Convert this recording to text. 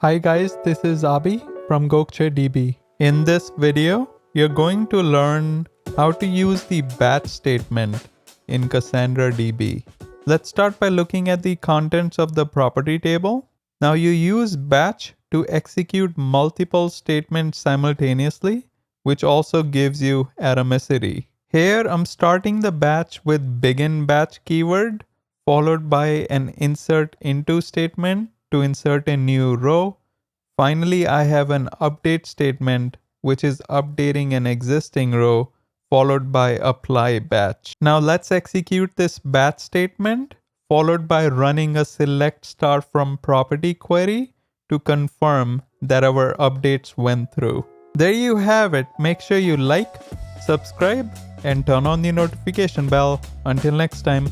Hi guys, this is Abhi from Gokcedb. In this video, you're going to learn how to use the batch statement in Cassandra DB. Let's start by looking at the contents of the property table. Now you use batch to execute multiple statements simultaneously, which also gives you atomicity. Here I'm starting the batch with begin batch keyword, followed by an insert into statement to insert a new row. Finally, I have an update statement which is updating an existing row followed by apply batch. Now let's execute this batch statement followed by running a select star from property query to confirm that our updates went through. There you have it. Make sure you like, subscribe, and turn on the notification bell. Until next time.